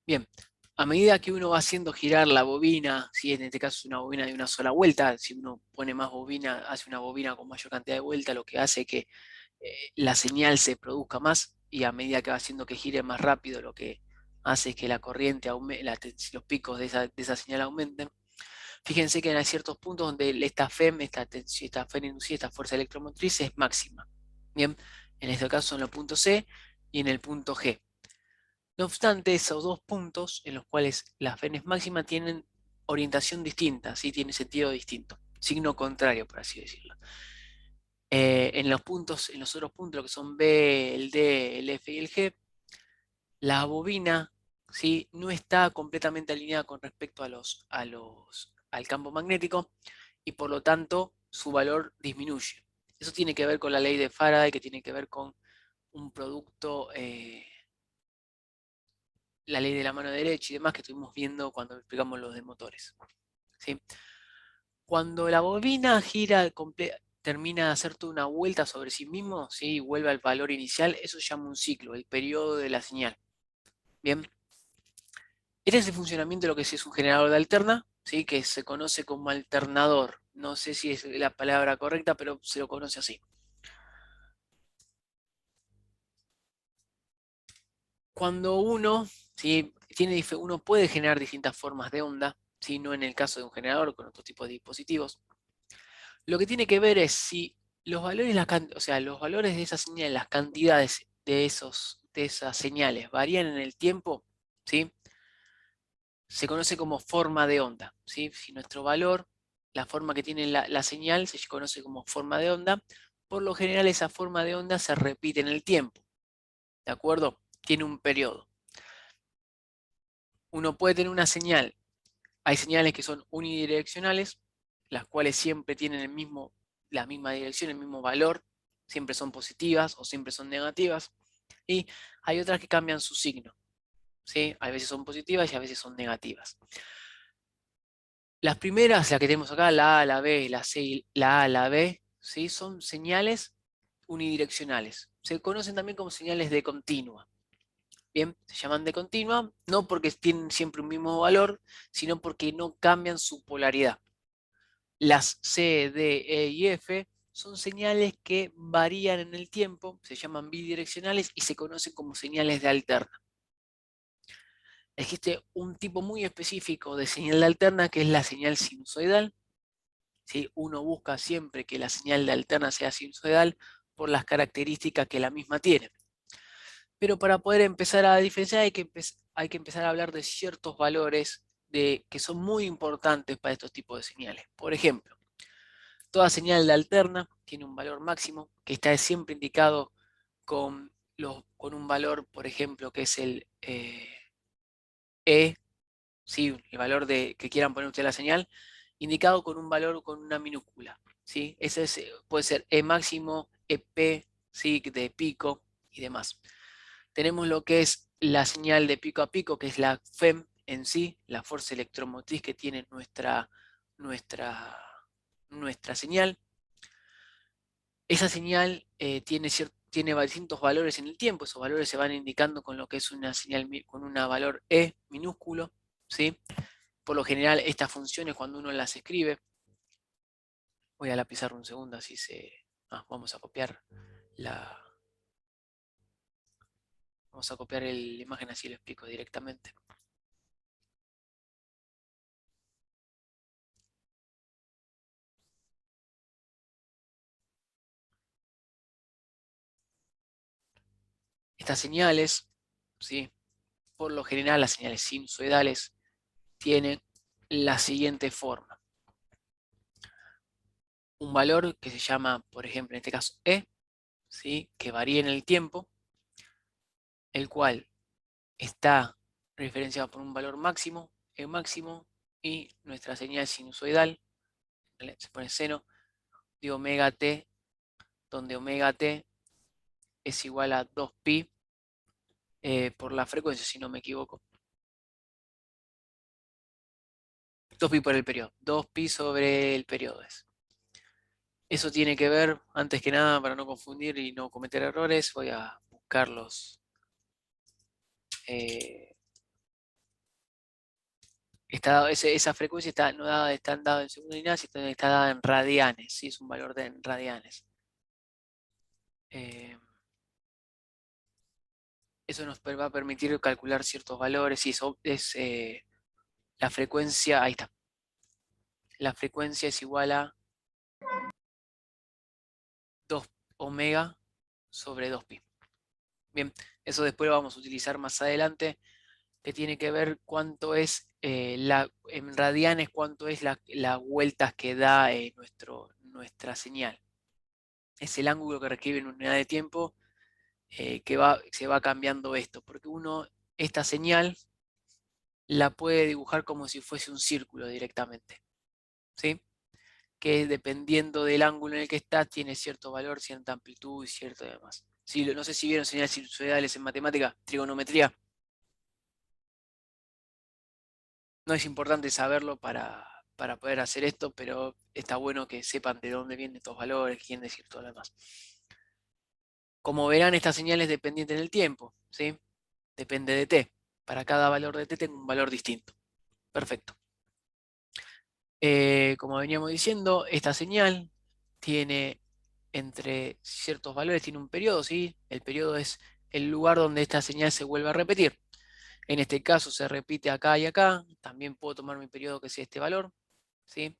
Bien, a medida que uno va haciendo girar la bobina, si en este caso es una bobina de una sola vuelta, si uno pone más bobina, hace una bobina con mayor cantidad de vueltas, lo que hace que la señal se produzca más y a medida que va haciendo que gire más rápido, lo que hace es que la corriente aumente, los picos de esa señal aumenten. Fíjense que hay ciertos puntos donde esta FEM, esta FEM inducida, esta fuerza electromotriz es máxima. Bien, en este caso en el punto C y en el punto G. No obstante, esos dos puntos en los cuales la FEM es máxima tienen orientación distinta, ¿sí? Tiene sentido distinto, signo contrario, por así decirlo. En los otros puntos, lo que son B, el D, el F y el G, la bobina, ¿sí? No está completamente alineada con respecto al campo magnético y por lo tanto su valor disminuye. Eso tiene que ver con la ley de Faraday, que tiene que ver con un producto, la ley de la mano derecha y demás que estuvimos viendo cuando explicamos los de motores, ¿sí? Cuando la bobina gira, termina de hacer toda una vuelta sobre sí mismo, ¿sí? Y vuelve al valor inicial, eso se llama un ciclo, el periodo de la señal. Bien, este es el funcionamiento de lo que sí es un generador de alterna, ¿sí? Que se conoce como alternador. No sé si es la palabra correcta, pero se lo conoce así. Cuando uno, ¿sí? Uno puede generar distintas formas de onda, ¿sí? No en el caso de un generador con otro tipo de dispositivos. Lo que tiene que ver es si los valores, o sea, los valores de esa señal, las cantidades de esas señales varían en el tiempo, ¿sí? Se conoce como forma de onda, ¿sí? Si nuestro valor, la forma que tiene la señal, se conoce como forma de onda, por lo general esa forma de onda se repite en el tiempo, ¿de acuerdo? Tiene un periodo. Uno puede tener una señal, hay señales que son unidireccionales, las cuales siempre tienen la misma dirección, el mismo valor, siempre son positivas o siempre son negativas, y hay otras que cambian su signo, ¿sí? A veces son positivas y a veces son negativas. Las primeras, las que tenemos acá, la A, la B, la C y la A, la B, ¿sí? Son señales unidireccionales. Se conocen también como señales de continua. Bien, se llaman de continua, no porque tienen siempre un mismo valor, sino porque no cambian su polaridad. Las C, D, E y F son señales que varían en el tiempo, se llaman bidireccionales y se conocen como señales de alterna. Existe un tipo muy específico de señal de alterna que es la señal sinusoidal. ¿Sí? Uno busca siempre que la señal de alterna sea sinusoidal por las características que la misma tiene. Pero para poder empezar a diferenciar hay que empezar a hablar de ciertos valores que son muy importantes para estos tipos de señales. Por ejemplo, toda señal de alterna tiene un valor máximo que está siempre indicado con un valor, por ejemplo, que es el E, ¿sí? El valor que quieran poner usted la señal, indicado con un valor con una minúscula, ¿sí? Puede ser E máximo, EP, ¿sí? De pico y demás. Tenemos lo que es la señal de pico a pico, que es la FEM en sí, la fuerza electromotriz que tiene nuestra, nuestra señal. Esa señal tiene distintos valores en el tiempo, esos valores se van indicando con lo que es una señal con un valor E minúsculo, ¿sí? Por lo general, estas funciones cuando uno las escribe, voy a la pizarra un segundo, así vamos a copiar la... Vamos a copiar la imagen así lo explico directamente. Estas señales, ¿sí? Por lo general, las señales sinusoidales tienen la siguiente forma. Un valor que se llama, por ejemplo, en este caso E, ¿sí? Que varía en el tiempo, el cual está referenciado por un valor máximo, E máximo, y nuestra señal sinusoidal, se pone seno, de omega t, donde omega t es igual a 2pi por la frecuencia, si no me equivoco. 2pi por el periodo, 2pi sobre el periodo es. Eso tiene que ver, antes que nada, para no confundir y no cometer errores, voy a buscarlos. Esa frecuencia está no dada, está dada en segunda unidad, sino está dada en radianes, ¿sí? Es un valor en radianes. Eh, Eso nos va a permitir calcular ciertos valores y eso es la frecuencia, ahí está. La frecuencia es igual a 2 omega sobre 2pi. Bien, eso después lo vamos a utilizar más adelante, que tiene que ver cuánto es, en radianes, cuánto es las vueltas que da nuestra señal. Es el ángulo que requiere en unidad de tiempo se va cambiando esto, porque esta señal la puede dibujar como si fuese un círculo directamente, ¿sí? Que dependiendo del ángulo en el que está, tiene cierto valor, cierta amplitud y cierto demás. Sí, no sé si vieron señales sinusoidales en matemática, trigonometría. No es importante saberlo para poder hacer esto, pero está bueno que sepan de dónde vienen estos valores, quién decir todo lo demás. Como verán, esta señal es dependiente en el tiempo, ¿sí? Depende de t. Para cada valor de t tengo un valor distinto. Perfecto. Como veníamos diciendo, esta señal tiene entre ciertos valores, tiene un periodo, ¿sí? El periodo es el lugar donde esta señal se vuelve a repetir. En este caso se repite acá y acá. También puedo tomar mi periodo que sea este valor, ¿sí?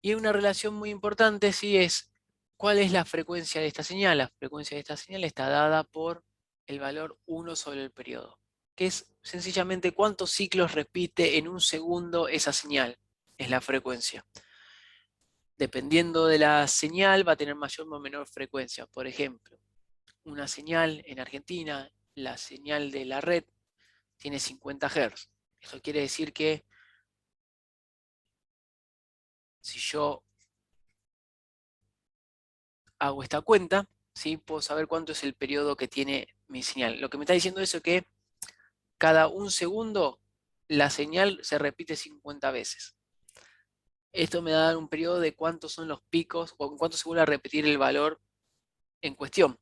Y una relación muy importante, sí, es cuál es la frecuencia de esta señal. La frecuencia de esta señal está dada por el valor 1 sobre el periodo, que es sencillamente cuántos ciclos repite en un segundo esa señal. Es la frecuencia. Dependiendo de la señal, va a tener mayor o menor frecuencia. Por ejemplo, una señal en Argentina, la señal de la red, tiene 50 Hz. Eso quiere decir que si yo hago esta cuenta, ¿sí? Puedo saber cuánto es el periodo que tiene mi señal. Lo que me está diciendo eso es que cada un segundo la señal se repite 50 veces. Esto me da un periodo de cuántos son los picos o en cuánto se vuelve a repetir el valor en cuestión.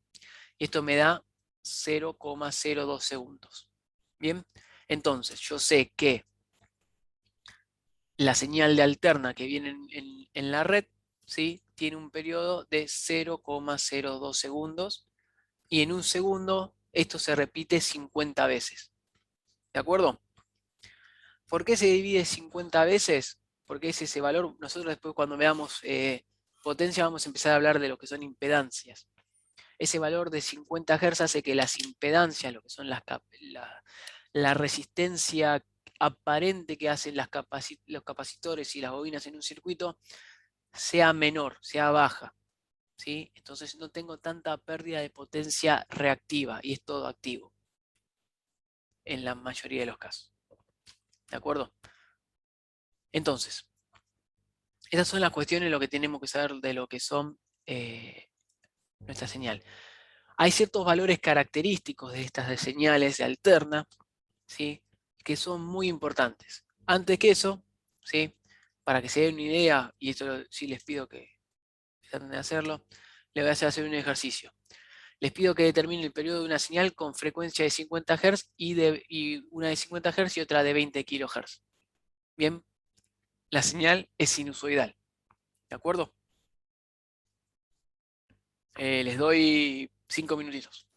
Y esto me da 0,02 segundos. Bien, entonces yo sé que la señal de alterna que viene en la red, ¿sí? Tiene un periodo de 0,02 segundos y en un segundo esto se repite 50 veces. ¿De acuerdo? ¿Por qué se divide 50 veces? Porque es ese valor. Nosotros después cuando veamos potencia vamos a empezar a hablar de lo que son impedancias. Ese valor de 50 Hz hace que las impedancias, lo que son la resistencia aparente que hacen los capacitores y las bobinas en un circuito, sea menor, sea baja. ¿Sí? Entonces no tengo tanta pérdida de potencia reactiva y es todo activo en la mayoría de los casos. ¿De acuerdo? Entonces, esas son las cuestiones, lo que tenemos que saber de lo que son nuestra señal. Hay ciertos valores característicos de estas de señales de alterna, ¿sí? Que son muy importantes. Antes que eso, ¿sí? Para que se den una idea, y esto sí les pido que traten de hacerlo, les voy a hacer un ejercicio. Les pido que determinen el periodo de una señal con frecuencia de 50 Hz y una de 50 Hz y otra de 20 kHz. Bien, la señal es sinusoidal. ¿De acuerdo? Les doy 5 minutitos.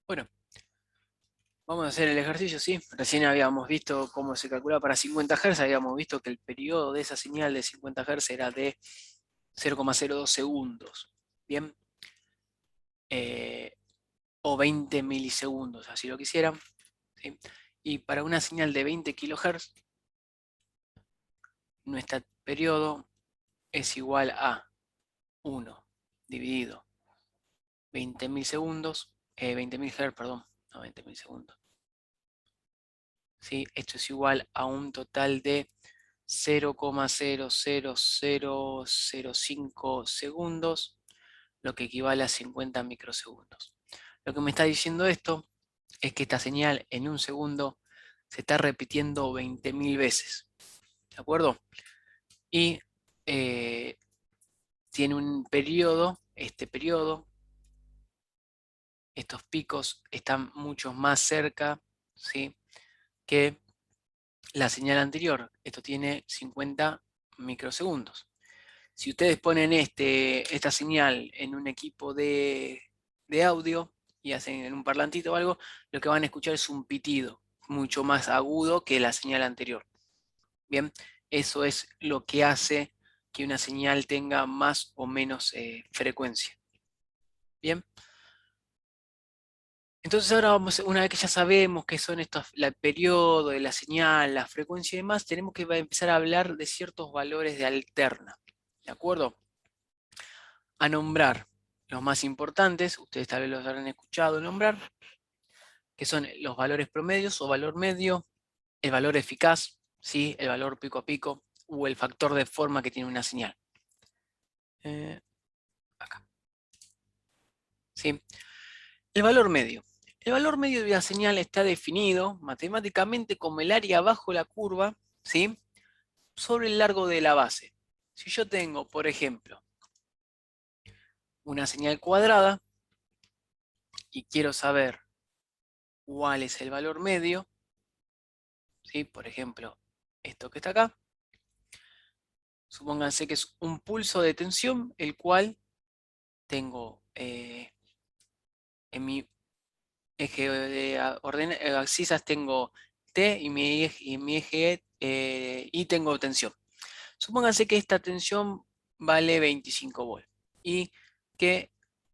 Bueno, vamos a hacer el ejercicio, ¿sí? Recién habíamos visto cómo se calcula para 50 Hz, habíamos visto que el periodo de esa señal de 50 Hz era de 0,02 segundos, ¿bien? O 20 milisegundos, así lo quisieran, ¿sí? Y para una señal de 20 kHz, nuestro periodo es igual a 1 dividido 20.000 segundos, 20.000 Hz, perdón, no 20.000 segundos. ¿Sí? Esto es igual a un total de 0,00005 segundos, lo que equivale a 50 microsegundos. Lo que me está diciendo esto es que esta señal en un segundo se está repitiendo 20.000 veces. ¿De acuerdo? Y tiene un periodo, este periodo, estos picos están mucho más cerca, ¿sí?, que la señal anterior. Esto tiene 50 microsegundos. Si ustedes ponen esta señal en un equipo de audio y hacen en un parlantito o algo, lo que van a escuchar es un pitido mucho más agudo que la señal anterior. Bien, eso es lo que hace que una señal tenga más o menos frecuencia. Bien. Entonces ahora vamos, una vez que ya sabemos qué son estos, el periodo de la señal, la frecuencia y demás, tenemos que empezar a hablar de ciertos valores de alterna. ¿De acuerdo? A nombrar los más importantes, ustedes tal vez los habrán escuchado nombrar, que son los valores promedios o valor medio, el valor eficaz, ¿sí?, el valor pico a pico, o el factor de forma que tiene una señal. Acá. ¿Sí? El valor medio. El valor medio de una señal está definido matemáticamente como el área bajo la curva, ¿sí?, sobre el largo de la base. Si yo tengo, por ejemplo, una señal cuadrada y quiero saber cuál es el valor medio, ¿sí?, por ejemplo, esto que está acá, supónganse que es un pulso de tensión, el cual tengo en mi eje de abscisas tengo T y mi eje Y tengo tensión. Supónganse que esta tensión vale 25 volts y que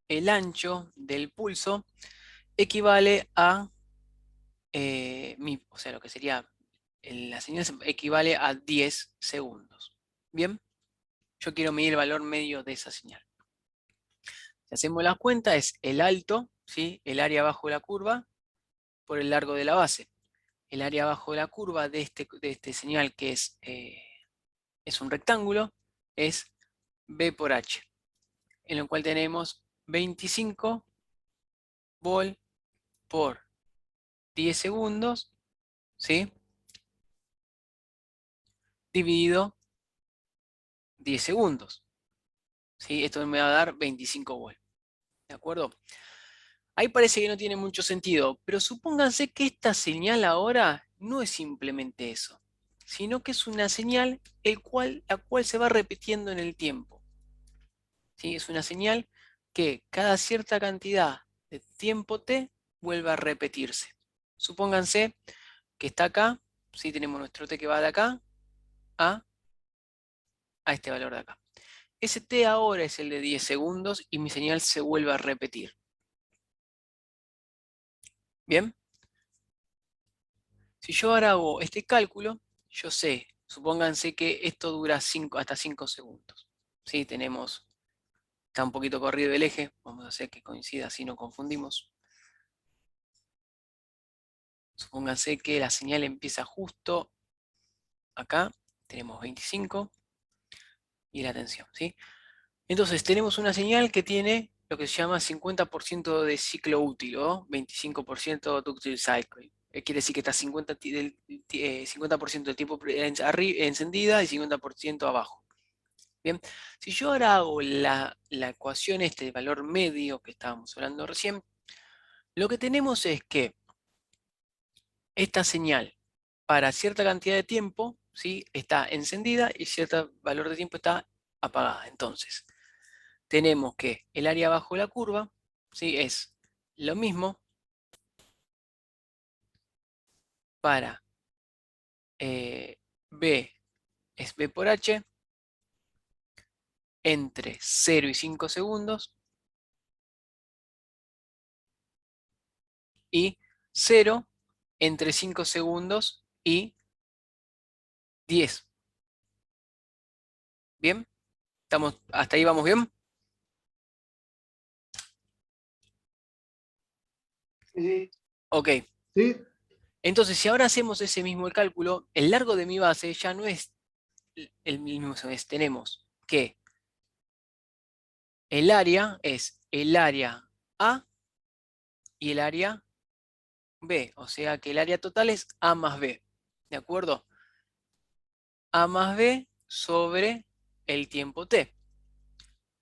el ancho del pulso equivale a, o sea, lo que sería la señal equivale a 10 segundos. Bien, yo quiero medir el valor medio de esa señal. Si hacemos la cuenta, es el alto, ¿sí?, el área bajo la curva, por el largo de la base. El área bajo de la curva de este señal, que es un rectángulo, es B por H, en lo cual tenemos 25 volt por 10 segundos, ¿sí?, dividido 10 segundos. ¿Sí? Esto me va a dar 25 volt. ¿De acuerdo? Ahí parece que no tiene mucho sentido, pero supónganse que esta señal ahora no es simplemente eso, sino que es una señal la cual se va repitiendo en el tiempo. ¿Sí? Es una señal que cada cierta cantidad de tiempo t vuelve a repetirse. Supónganse que está acá, ¿sí?, tenemos nuestro t que va de acá a este valor de acá. Ese t ahora es el de 10 segundos y mi señal se vuelve a repetir. ¿Bien? Si yo ahora hago este cálculo, yo sé, supónganse que esto dura hasta 5 segundos. ¿Sí? Está un poquito corrido el eje, vamos a hacer que coincida así no confundimos. Supónganse que la señal empieza justo acá, tenemos 25 y la tensión, ¿sí? Entonces tenemos una señal que tiene lo que se llama 50% de ciclo útil o 25% ductile cycle. Quiere decir que está 50% del tiempo encendida y 50% abajo. Bien, si yo ahora hago la ecuación, este valor medio que estábamos hablando recién, lo que tenemos es que esta señal para cierta cantidad de tiempo, ¿sí?, está encendida y cierto valor de tiempo está apagada. Entonces, tenemos que el área bajo la curva, ¿sí?, es lo mismo para B es B por H entre 0 y 5 segundos y 0 entre 5 segundos y 10. ¿Bien? ¿Hasta ahí vamos bien? Sí, Ok. sí, Entonces, si ahora hacemos ese mismo cálculo, el largo de mi base ya no es el mismo, tenemos que el área es el área A y el área B, o sea que el área total es A más B, ¿de acuerdo? A más B sobre el tiempo T.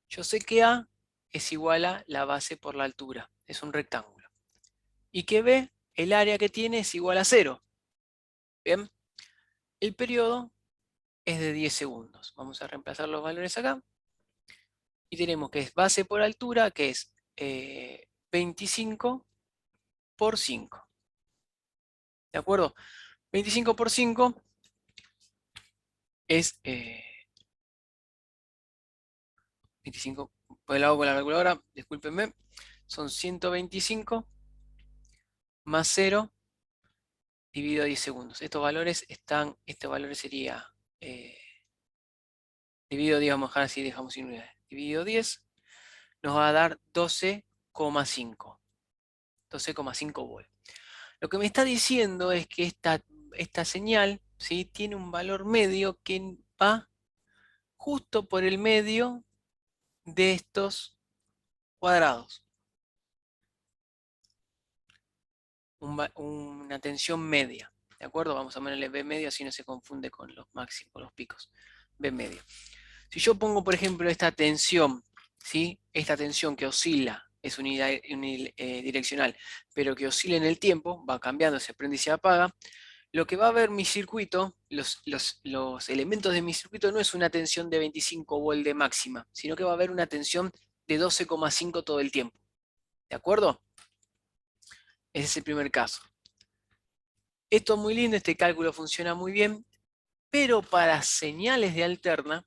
Yo sé que A es igual a la base por la altura, es un rectángulo. Y que B, el área que tiene es igual a 0. Bien, el periodo es de 10 segundos. Vamos a reemplazar los valores acá. Y tenemos que es base por altura, que es 25 por 5. ¿De acuerdo? 25 por 5 es 25, pues lo hago con la calculadora, discúlpenme, son 125 más 0 dividido a 10 segundos. Estos valores están, este valor sería dividido, digamos, así dejamos sin unidades, dividido 10, nos va a dar 12,5. 12,5 volts. Lo que me está diciendo es que esta señal, ¿sí?, tiene un valor medio que va justo por el medio de estos cuadrados. Una tensión media. ¿De acuerdo? Vamos a ponerle B medio, así no se confunde con los máximos, con los picos. B medio. Si yo pongo, por ejemplo, esta tensión, ¿sí?, esta tensión que oscila, es unidireccional, pero que oscila en el tiempo, va cambiando, se prende y se apaga, lo que va a ver mi circuito, los elementos de mi circuito no es una tensión de 25 volt de máxima, sino que va a haber una tensión de 12,5 todo el tiempo. ¿De acuerdo? Ese es el primer caso. Esto es muy lindo, este cálculo funciona muy bien, pero para señales de alterna,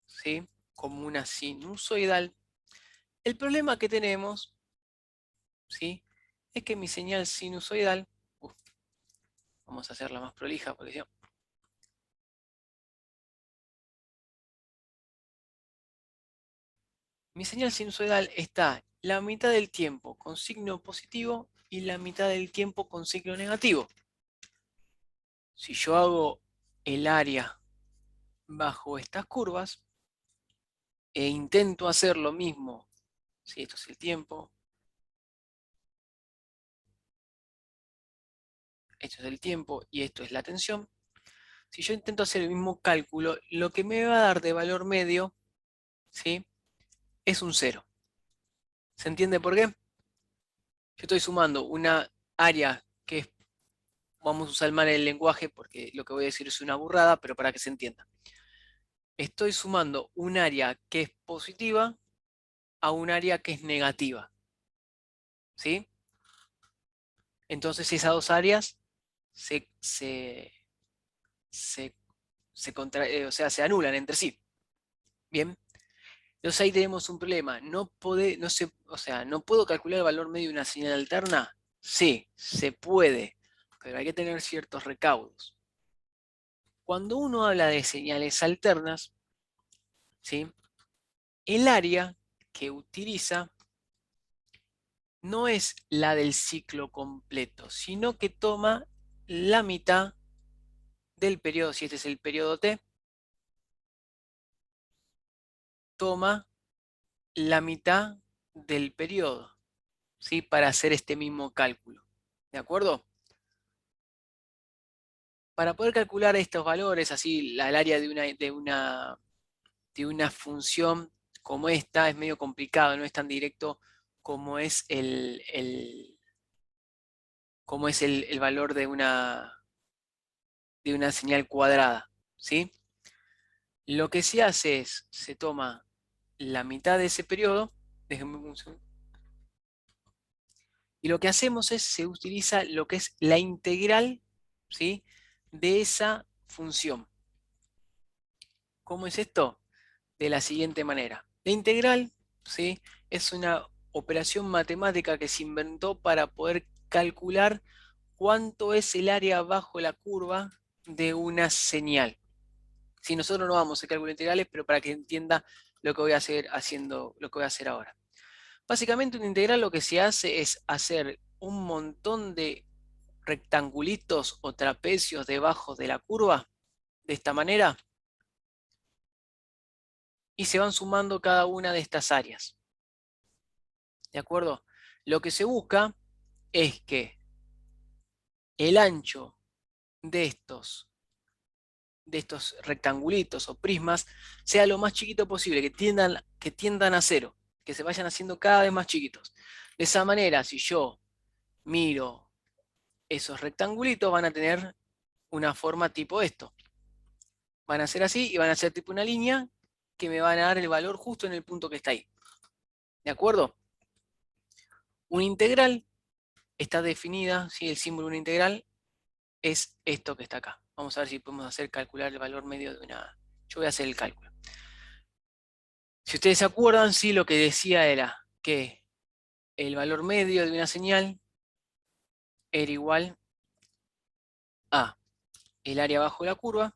¿sí?, como una sinusoidal, el problema que tenemos, ¿sí?, es que mi señal sinusoidal, vamos a hacerla más prolija porque si no, mi señal sinusoidal está la mitad del tiempo con signo positivo y la mitad del tiempo con signo negativo. Si yo hago el área bajo estas curvas e intento hacer lo mismo, si esto es el tiempo, esto es el tiempo y esto es la tensión, si yo intento hacer el mismo cálculo, lo que me va a dar de valor medio, ¿sí?, es un 0. ¿Se entiende por qué? Yo estoy sumando una área que es, vamos a usar mal el lenguaje porque lo que voy a decir es una burrada, pero para que se entienda. Estoy sumando un área que es positiva a un área que es negativa. ¿Sí? Entonces esas dos áreas se, se, se, o sea, se anulan entre sí. Bien. Entonces ahí tenemos un problema. O sea, ¿no puedo calcular el valor medio de una señal alterna? Sí, se puede, pero hay que tener ciertos recaudos. Cuando uno habla de señales alternas, ¿sí?, el área que utiliza no es la del ciclo completo, sino que toma la mitad del periodo, si este es el periodo T, toma la mitad del periodo, ¿sí?, para hacer este mismo cálculo. ¿De acuerdo? Para poder calcular estos valores, así el área de una función como esta es medio complicado, no es tan directo como es como es el valor de una señal cuadrada, ¿sí? Lo que se hace es, se toma la mitad de ese periodo, déjenme un segundo, Y lo que hacemos es, se utiliza lo que es la integral, ¿sí?, de esa función. ¿Cómo es esto? De la siguiente manera. La integral, ¿sí?, es una operación matemática que se inventó para poder calcular cuánto es el área bajo la curva de una señal. Si nosotros no vamos a hacer cálculos integrales, pero para que entienda lo que voy a hacer haciendo, lo que voy a hacer ahora. Básicamente una integral lo que se hace es hacer un montón de rectangulitos o trapecios debajo de la curva, de esta manera, y se van sumando cada una de estas áreas. ¿De acuerdo? Lo que se busca es que el ancho de estos rectangulitos o prismas sea lo más chiquito posible, que tiendan a cero, que se vayan haciendo cada vez más chiquitos. De esa manera, si yo miro esos rectangulitos, van a tener una forma tipo esto. Van a ser así y van a ser tipo una línea que me van a dar el valor justo en el punto que está ahí. ¿De acuerdo? Una integral está definida, ¿sí? El símbolo de una integral es esto que está acá. Vamos a ver si podemos hacer calcular el valor medio de una... Yo voy a hacer el cálculo. Si ustedes se acuerdan, sí, lo que decía era que el valor medio de una señal era igual a el área bajo la curva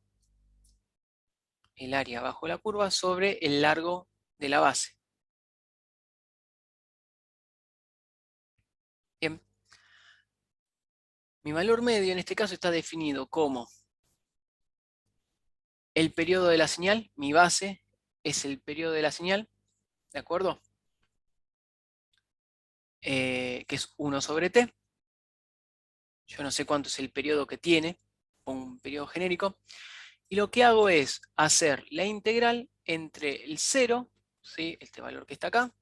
sobre el largo de la base. Bien, mi valor medio en este caso está definido como el periodo de la señal, mi base es el periodo de la señal, ¿de acuerdo? Que es 1 sobre t. Yo no sé cuánto es el periodo que tiene, un periodo genérico. Y lo que hago es hacer la integral entre el 0, ¿sí?, este valor que está acá,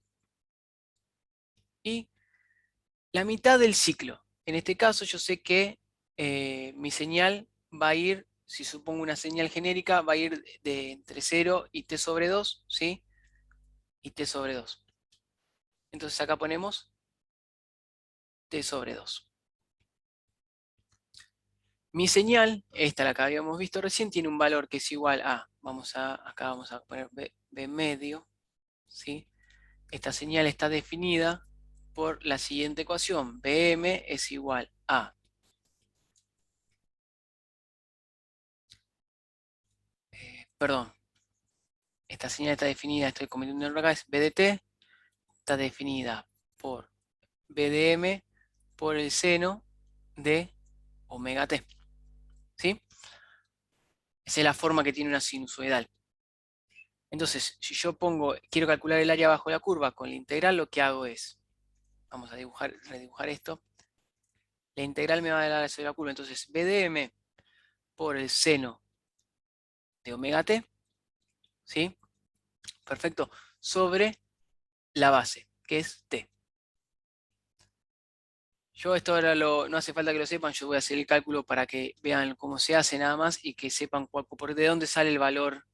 y la mitad del ciclo. En este caso yo sé que mi señal va a ir, si supongo una señal genérica, va a ir de entre 0 y t sobre 2, ¿sí? Y t sobre 2. Entonces acá ponemos t sobre 2. Mi señal, esta la que habíamos visto recién, tiene un valor que es igual a, acá vamos a poner b medio, ¿sí? Esta señal está definida por la siguiente ecuación. Bm es igual a, perdón, esta señal está definida, estoy cometiendo un error acá, es b de t, está definida por b de m por el seno de omega t, ¿sí? Esa es la forma que tiene una sinusoidal. Entonces, si yo quiero calcular el área bajo la curva con la integral, lo que hago es, vamos a redibujar esto, la integral me va a dar sobre la curva, entonces b de m por el seno de omega t, ¿sí? Perfecto, sobre la base, que es t. Yo esto ahora no hace falta que lo sepan, yo voy a hacer el cálculo para que vean cómo se hace nada más y que sepan de dónde sale el valor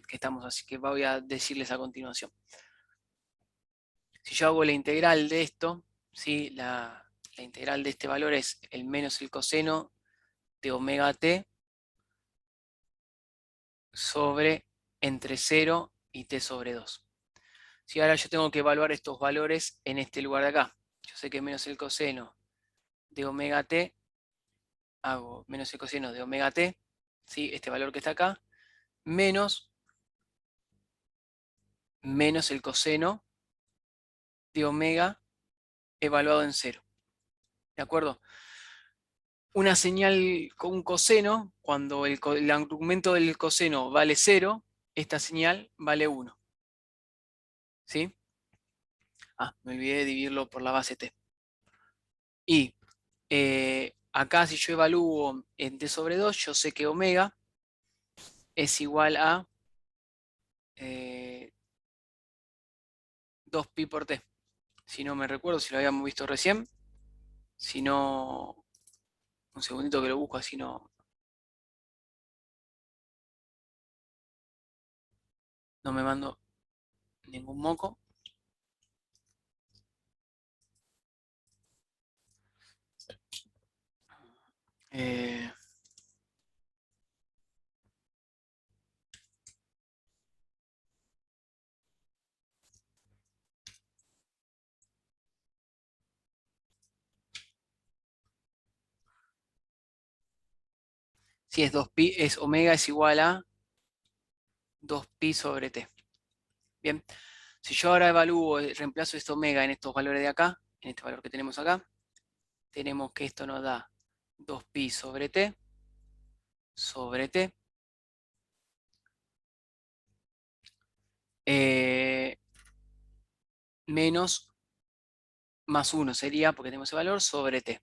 que estamos, así que voy a decirles a continuación. Si yo hago la integral de esto, ¿sí?, la integral de este valor es el menos el coseno de omega t sobre entre 0 y t sobre 2. Si ahora yo tengo que evaluar estos valores en este lugar de acá, yo sé que menos el coseno de omega t, hago menos el coseno de omega t, ¿sí?, este valor que está acá, menos el coseno de omega evaluado en 0. ¿De acuerdo? Una señal con un coseno, cuando el argumento del coseno vale 0, esta señal vale 1. ¿Sí? Me olvidé de dividirlo por la base t. Y acá si yo evalúo en t sobre 2, yo sé que omega es igual a 2pi por t. Si no me recuerdo, si lo habíamos visto recién. Si no, un segundito que lo busco, así no me mando ningún moco. Eh, si es 2pi, es omega es igual a 2pi sobre t. Bien, si yo ahora evalúo, reemplazo este omega en estos valores de acá, en este valor que tenemos acá, tenemos que esto nos da 2pi sobre t, eh, menos más 1 sería, porque tenemos ese valor, sobre t.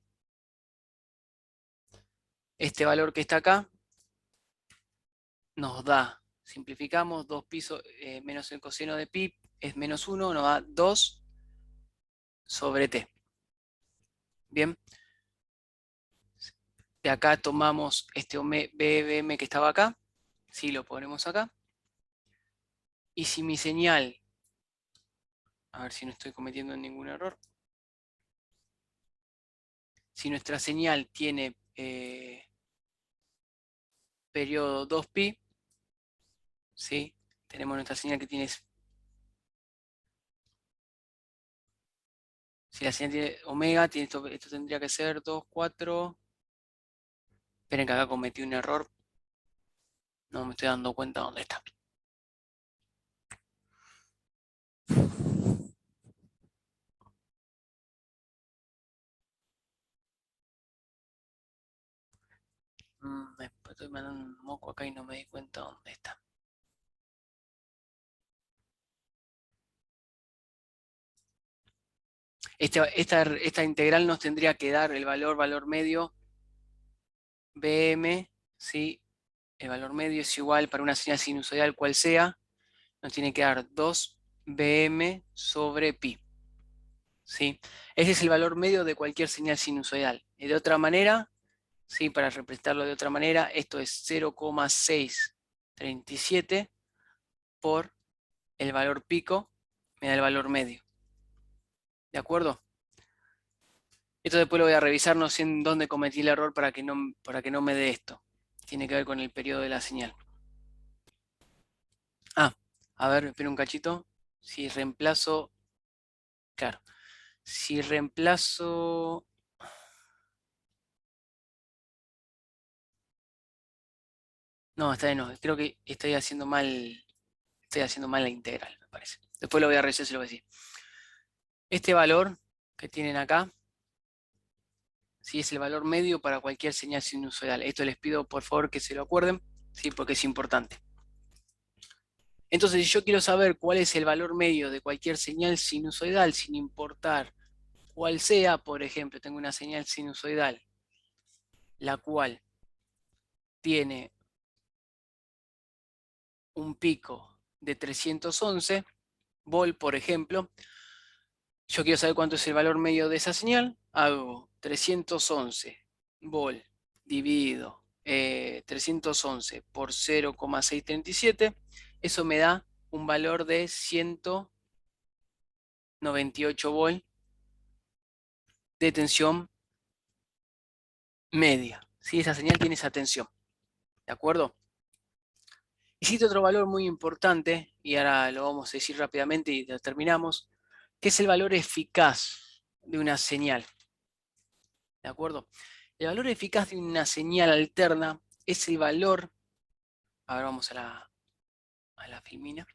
Este valor que está acá nos da, simplificamos, 2pi menos el coseno de pi es menos 1, nos da 2 sobre t. Bien, de acá tomamos este BM que estaba acá, si lo ponemos acá, y si mi señal, a ver si no estoy cometiendo ningún error, si nuestra señal tiene periodo 2pi, ¿sí? Tenemos nuestra señal que tiene, si la señal tiene omega, tiene esto tendría que ser 2, 4. Esperen que acá cometí un error, no me estoy dando cuenta dónde está. Me estoy mandando un moco acá y no me di cuenta dónde está. Esta integral nos tendría que dar el valor medio, BM, ¿sí? El valor medio es igual para una señal sinusoidal cual sea, nos tiene que dar 2 BM sobre pi, ¿sí? Ese es el valor medio de cualquier señal sinusoidal. Y de otra manera, ¿sí? Para representarlo de otra manera, esto es 0,637 por el valor pico, me da el valor medio. ¿De acuerdo? Esto después lo voy a revisar, no sé en dónde cometí el error para que no me dé esto. Tiene que ver con el periodo de la señal. Ah, a ver, espera un cachito. Si reemplazo, claro, si reemplazo, no, está bien, no, creo que estoy haciendo mal la integral, me parece. Después lo voy a revisar, se lo voy a decir. Este valor que tienen acá, sí, es el valor medio para cualquier señal sinusoidal. Esto les pido por favor que se lo acuerden, sí, porque es importante. Entonces, si yo quiero saber cuál es el valor medio de cualquier señal sinusoidal, sin importar cuál sea, por ejemplo, tengo una señal sinusoidal, la cual tiene un pico de 311 volt, por ejemplo, yo quiero saber cuánto es el valor medio de esa señal, hago 311 volt dividido 311 por 0,637, eso me da un valor de 198 volt de tensión media. ¿Sí? Esa señal tiene esa tensión. ¿De acuerdo? Existe otro valor muy importante, y ahora lo vamos a decir rápidamente y lo terminamos, que es el valor eficaz de una señal. ¿De acuerdo? El valor eficaz de una señal alterna es el valor, ahora vamos a la filmina,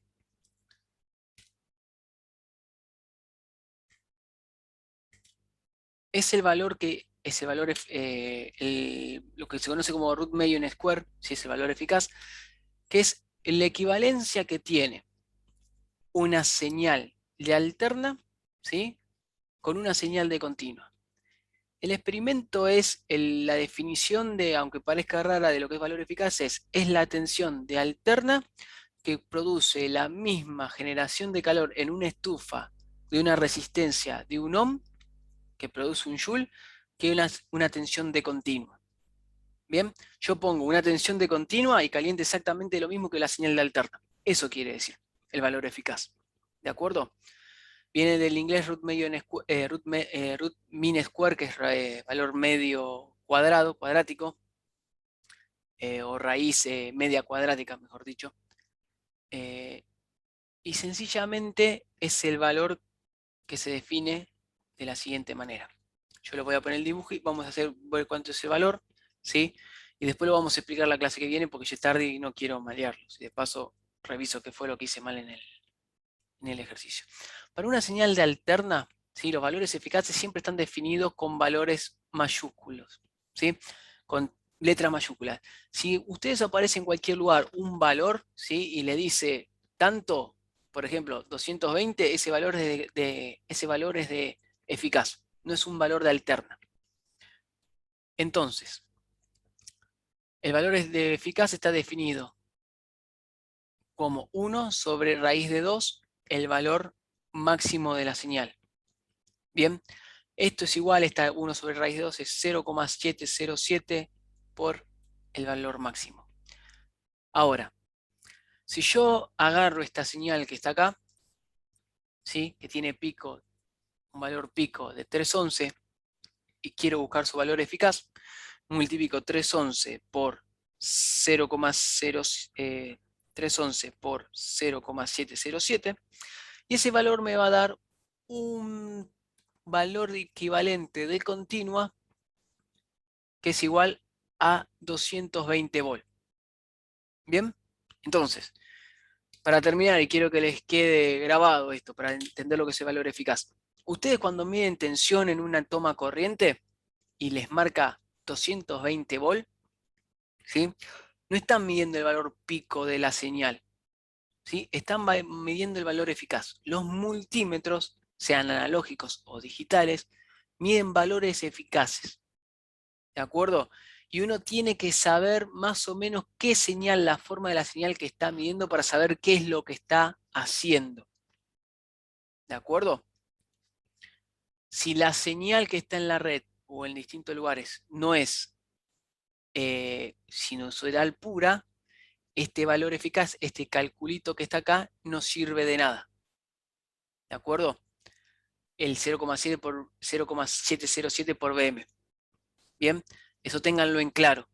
es el valor que es el valor, lo que se conoce como root median square, si es el valor eficaz, que es la equivalencia que tiene una señal de alterna, ¿sí? Con una señal de continua. El experimento es la definición de, aunque parezca rara, de lo que es valor eficaz, es la tensión de alterna que produce la misma generación de calor en una estufa de una resistencia de 1 ohm, que produce un joule, que una tensión de continua. Bien, yo pongo una tensión de continua y caliente exactamente lo mismo que la señal de alterna. Eso quiere decir el valor eficaz. ¿De acuerdo? Viene del inglés root mean square, que es valor medio cuadrado, cuadrático, o raíz media cuadrática, mejor dicho. Y sencillamente es el valor que se define de la siguiente manera. Yo le voy a poner el dibujo y vamos a hacer ver cuánto es el valor, ¿sí? Y después lo vamos a explicar la clase que viene porque ya es tarde y no quiero marearlos. Y de paso reviso qué fue lo que hice mal en el ejercicio. Para una señal de alterna, ¿sí? Los valores eficaces siempre están definidos con valores mayúsculos, ¿sí? Con letras mayúsculas. Si ustedes aparecen en cualquier lugar un valor, ¿sí? Y le dice tanto, por ejemplo, 220, ese valor ese valor es de eficaz, no es un valor de alterna. Entonces, el valor de eficaz está definido como 1 sobre raíz de 2, el valor máximo de la señal. Bien, esto es igual, esta 1 sobre raíz de 2 es 0,707 por el valor máximo. Ahora, si yo agarro esta señal que está acá, ¿sí? Que tiene pico, un valor pico de 311 y quiero buscar su valor eficaz, multiplico 311 por 311 por 0,707 y ese valor me va a dar un valor equivalente de continua que es igual a 220 volt. Bien, entonces, para terminar, y quiero que les quede grabado esto, para entender lo que es el valor eficaz. Ustedes cuando miden tensión en una toma corriente y les marca 220 volt, ¿sí? No están midiendo el valor pico de la señal, ¿sí? Están midiendo el valor eficaz. Los multímetros, sean analógicos o digitales, miden valores eficaces. ¿De acuerdo? Y uno tiene que saber más o menos qué señal, la forma de la señal que está midiendo para saber qué es lo que está haciendo. ¿De acuerdo? Si la señal que está en la red o en distintos lugares no es sinusoidal pura, este valor eficaz, este calculito que está acá, no sirve de nada. ¿De acuerdo? El 0,7 por 0,707 por Bm. Bien, eso ténganlo en claro.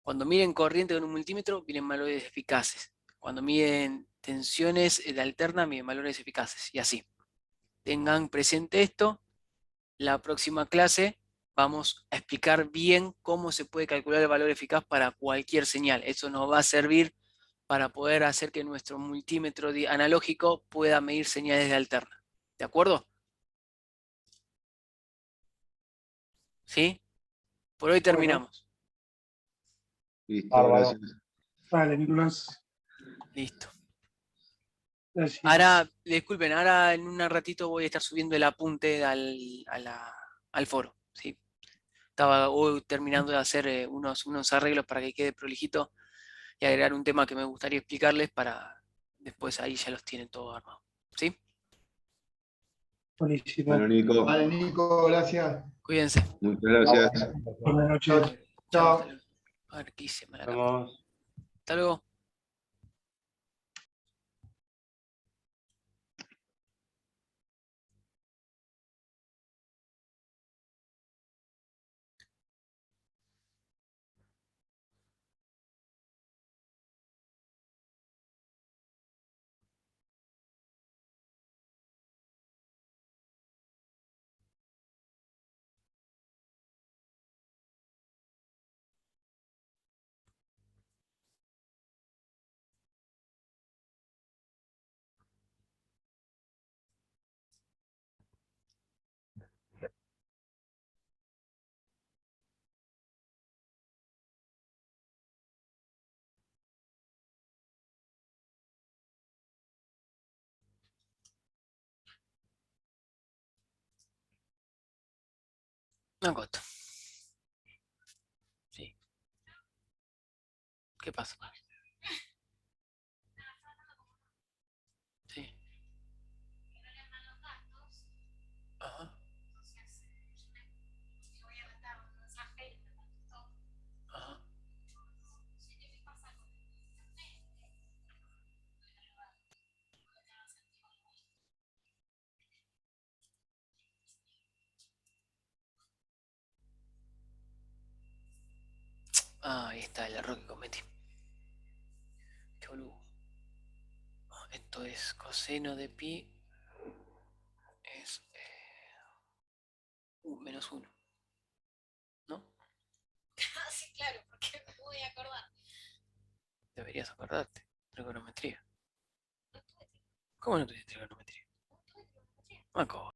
Cuando miren corriente con un multímetro, miren valores eficaces. Cuando miden tensiones de alterna, miren valores eficaces. Y así. Tengan presente esto. La próxima clase vamos a explicar bien cómo se puede calcular el valor eficaz para cualquier señal. Eso nos va a servir para poder hacer que nuestro multímetro analógico pueda medir señales de alterna. ¿De acuerdo? ¿Sí? Por hoy Bueno, terminamos. Listo, bárbaro. gracias. Vale, Nicolás. Listo. Gracias. Ahora, disculpen, ahora en un ratito voy a estar subiendo el apunte al foro. ¿Sí? Estaba hoy terminando de hacer unos arreglos para que quede prolijito y agregar un tema que me gustaría explicarles para después ahí ya los tienen todos armados. ¿Sí? Buenísimo. Bueno, Nico, Vale, Nico, gracias. Cuídense. muchas gracias. Buenas noches. Chao, hasta Chao. luego. A ver, ¿qué hice mal acá? Vamos. Hasta luego. Me acosto. Sí. ¿Qué pasa? Sí. Ajá. Ajá. Ah, ahí está el error que cometí. Qué boludo. Esto es coseno de pi. Es menos 1, ¿no? Ah, sí, claro, porque me voy a acordar. Deberías acordarte. Trigonometría. ¿Cómo no tuviste trigonometría? No tuve trigonometría. Maco.